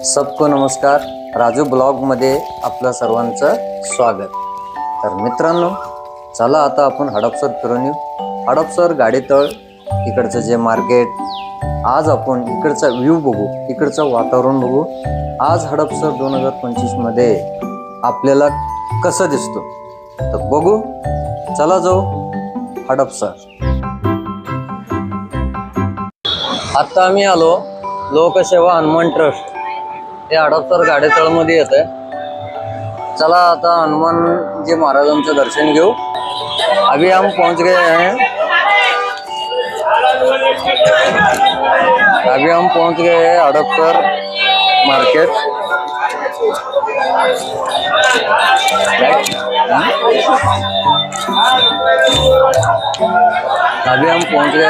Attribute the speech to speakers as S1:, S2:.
S1: सबको नमस्कार. राजू ब्लॉग मध्ये आपलं सर्वांचं स्वागत. तर मित्रांनो, चला आता आपण हडपसर फिरून येऊ. हडपसर गाडीतळ इकडचं जे मार्केट, आज आपण इकडचा व्ह्यू बघू, इकडचं वातावरण बघू. आज हडपसर 2025 मध्ये आपल्याला कसं दिसतो तर बघू. चला जाऊ हडपसर. आता आम्ही आलो लोकसेवा हनुमान ट्रस्ट, हे हडपसर गाडेतळमध्ये येते. चला आता हनुमानजी महाराजांचं दर्शन घेऊ. अभी हम पहुंच गए हैं. अभी हम पहुंच गए हैं हडपसर मार्केट. अभी हम पहुंच गए